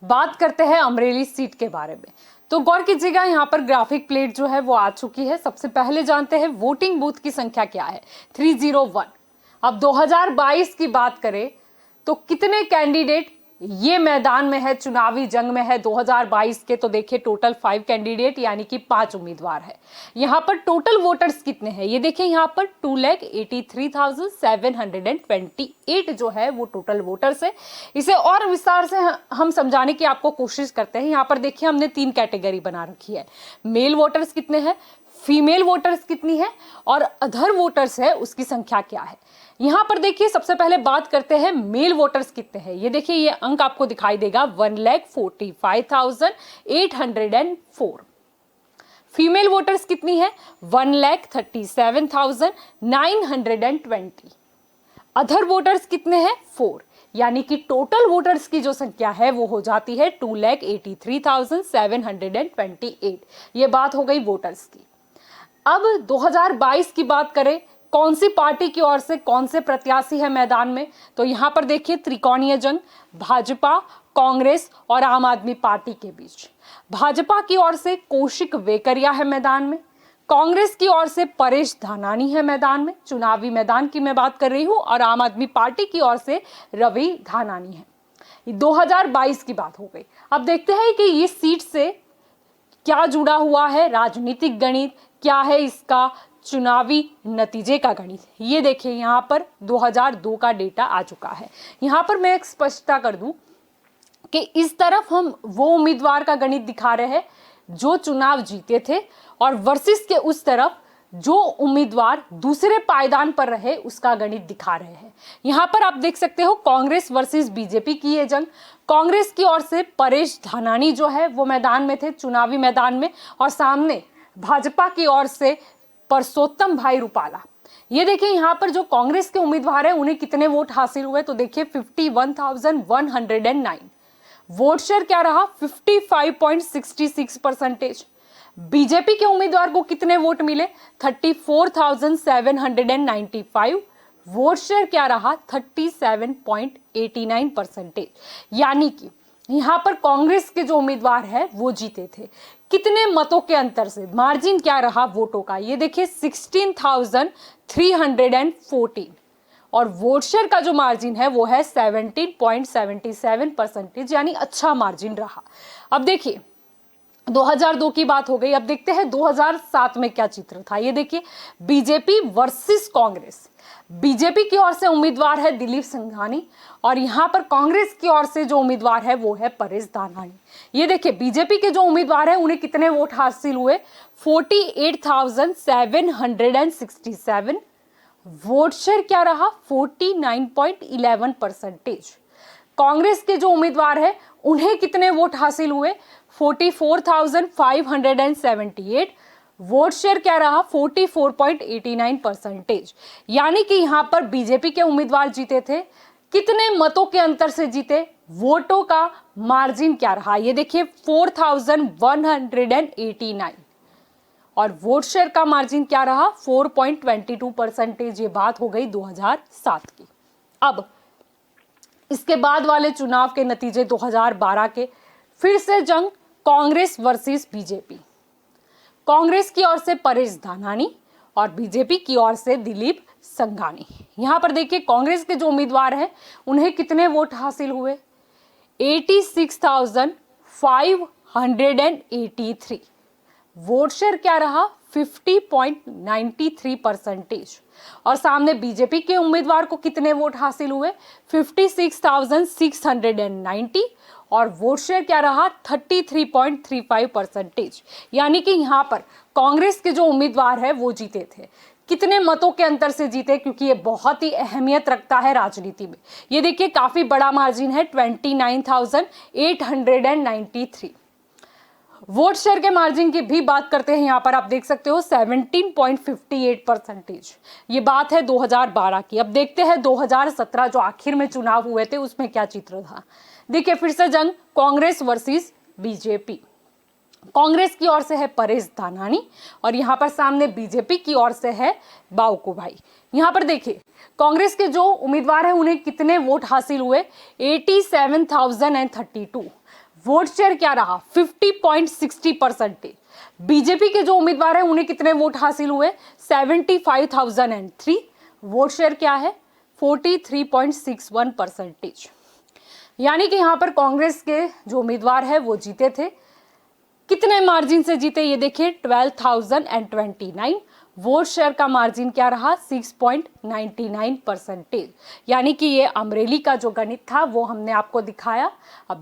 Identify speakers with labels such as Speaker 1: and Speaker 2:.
Speaker 1: बात करते हैं अमरेली सीट के बारे में। तो गौर कीजिएगा, यहाँ पर ग्राफिक प्लेट जो है वो आ चुकी है। सबसे पहले जानते हैं वोटिंग बूथ की संख्या क्या है, 301। अब 2022 की बात करें तो कितने कैंडिडेट ये मैदान में है, चुनावी जंग में है 2022 के, तो देखिए टोटल 5 कैंडिडेट यानी कि 5 उम्मीदवार है। यहाँ पर टोटल वोटर्स कितने हैं ये देखिए, यहाँ पर 2,83,728 जो है वो टोटल वोटर्स है। इसे और विस्तार से हम समझाने की आपको कोशिश करते हैं। यहाँ पर देखिए हमने 3 कैटेगरी बना रखी है। मेल वोटर्स कितने हैं, फीमेल वोटर्स कितनी है और अदर वोटर्स है उसकी संख्या क्या है। यहां पर देखिए सबसे पहले बात करते हैं मेल वोटर्स कितने हैं। ये देखिए ये अंक आपको दिखाई देगा 1,45,804। फीमेल वोटर्स कितनी है, 1,37,920। अदर वोटर्स कितने हैं, 4, यानी कि टोटल वोटर्स की जो संख्या है वो हो जाती है 2,83,728। ये बात हो गई वोटर्स की। अब 2022 की बात करें, कौन सी पार्टी की ओर से कौन से प्रत्याशी है मैदान में, तो यहां पर देखिए त्रिकोणीय जंग भाजपा, कांग्रेस और आम आदमी पार्टी के बीच। भाजपा की ओर से कौशिक वेकरिया है मैदान में, कांग्रेस की ओर से परेश धानानी है मैदान में, चुनावी मैदान की मैं बात कर रही हूं, और आम आदमी पार्टी की ओर से रवि धानानी है। 2022 की बात हो गई। अब देखते हैं कि ये सीट से क्या जुड़ा हुआ है, राजनीतिक गणित क्या है इसका, चुनावी नतीजे का गणित। ये देखिए यहाँ पर 2002 का डेटा आ चुका है। यहाँ पर मैं एक स्पष्टता कर दूं कि इस तरफ हम वो उम्मीदवार का गणित दिखा रहे हैं जो चुनाव जीते थे, और वर्सेस के उस तरफ जो उम्मीदवार दूसरे पायदान पर रहे उसका गणित दिखा रहे हैं। यहाँ पर आप देख सकते हो कांग्रेस वर्सेस बीजेपी की ये जंग। कांग्रेस की ओर से परेश धानानी जो है वो मैदान में थे, चुनावी मैदान में, और सामने भाजपा की ओर से परसोत्तम भाई रूपाला। ये देखिए यहाँ पर जो कांग्रेस के उम्मीदवार हैं उन्हें कितने वोट हासिल हुए, तो देखिए 51,109। वोट शेयर क्या रहा, 55.66%। बीजेपी के उम्मीदवार को कितने वोट मिले, 34,795। वोट शेयर क्या रहा, 37.89%। यानी कि यहां पर कांग्रेस के जो उम्मीदवार है वो जीते थे। कितने मतों के अंतर से, मार्जिन क्या रहा वोटों का, ये देखिए 16,314, और वोट शेयर का जो मार्जिन है वो है 17.77%, यानी अच्छा मार्जिन रहा। अब देखिए 2002 की बात हो गई। अब देखते हैं 2007 में क्या चित्र था। ये देखिए बीजेपी वर्सेस कांग्रेस। बीजेपी की ओर से उम्मीदवार है दिलीप संघानी, और यहां पर कांग्रेस की ओर से जो उम्मीदवार है वो है परेश धानानी। ये देखिए बीजेपी के जो उम्मीदवार है उन्हें कितने वोट हासिल हुए, 48,767। वोट शेयर क्या रहा, 49.11%। कांग्रेस के जो उम्मीदवार है उन्हें कितने वोट हासिल हुए, 44,578। वोट शेयर क्या रहा, 44.89%। यानी कि यहां पर बीजेपी के उम्मीदवार जीते थे। कितने मतों के अंतर से जीते, वोटों का मार्जिन क्या रहा, ये देखिए 4,189, और वोट शेयर का मार्जिन क्या रहा, 4.22%। ये बात हो गई 2007 की। अब इसके बाद वाले चुनाव के नतीजे 2012 के, फिर से जंग कांग्रेस वर्सेस बीजेपी। कांग्रेस की ओर से परेश धानानी और बीजेपी की ओर से दिलीप संघानी। यहां पर देखिए कांग्रेस के जो उम्मीदवार हैं उन्हें कितने वोट हासिल हुए, 86,583। वोट शेयर क्या रहा, 50.93%। और सामने बीजेपी के उम्मीदवार को कितने वोट हासिल हुए, 56,690, और वोट शेयर क्या रहा, 33.35%। यानी कि यहां पर कांग्रेस के जो उम्मीदवार है वो जीते थे। कितने मतों के अंतर से जीते, क्योंकि ये बहुत ही अहमियत रखता है राजनीति में। ये देखिए काफी बड़ा मार्जिन है, 29,893। वोट शेयर के मार्जिन की भी बात करते हैं, यहां पर आप देख सकते हो 17.58%। ये बात है 2012 की। अब देखते हैं 2017 जो आखिर में चुनाव हुए थे उसमें क्या चित्र था। देखिए फिर से जंग कांग्रेस वर्सेस बीजेपी। कांग्रेस की ओर से है परेश धानानी, और यहां पर सामने बीजेपी की ओर से है बाउको भाई। यहां पर देखिए कांग्रेस के जो उम्मीदवार हैं उन्हें कितने वोट हासिल हुए, 87,032। वोट शेयर क्या रहा 50.60%। बीजेपी के जो उम्मीदवार हैं उन्हें कितने वोट हासिल हुए 75,003। वोट शेयर क्या है 43.61%। यानी कि यहां पर कांग्रेस के जो उम्मीदवार है वो जीते थे। कितने मार्जिन से जीते ये देखिए 12,029। वोट शेयर का मार्जिन क्या रहा 6.99%। यानी कि ये अमरेली का जो गणित था वो हमने आपको दिखाया। अब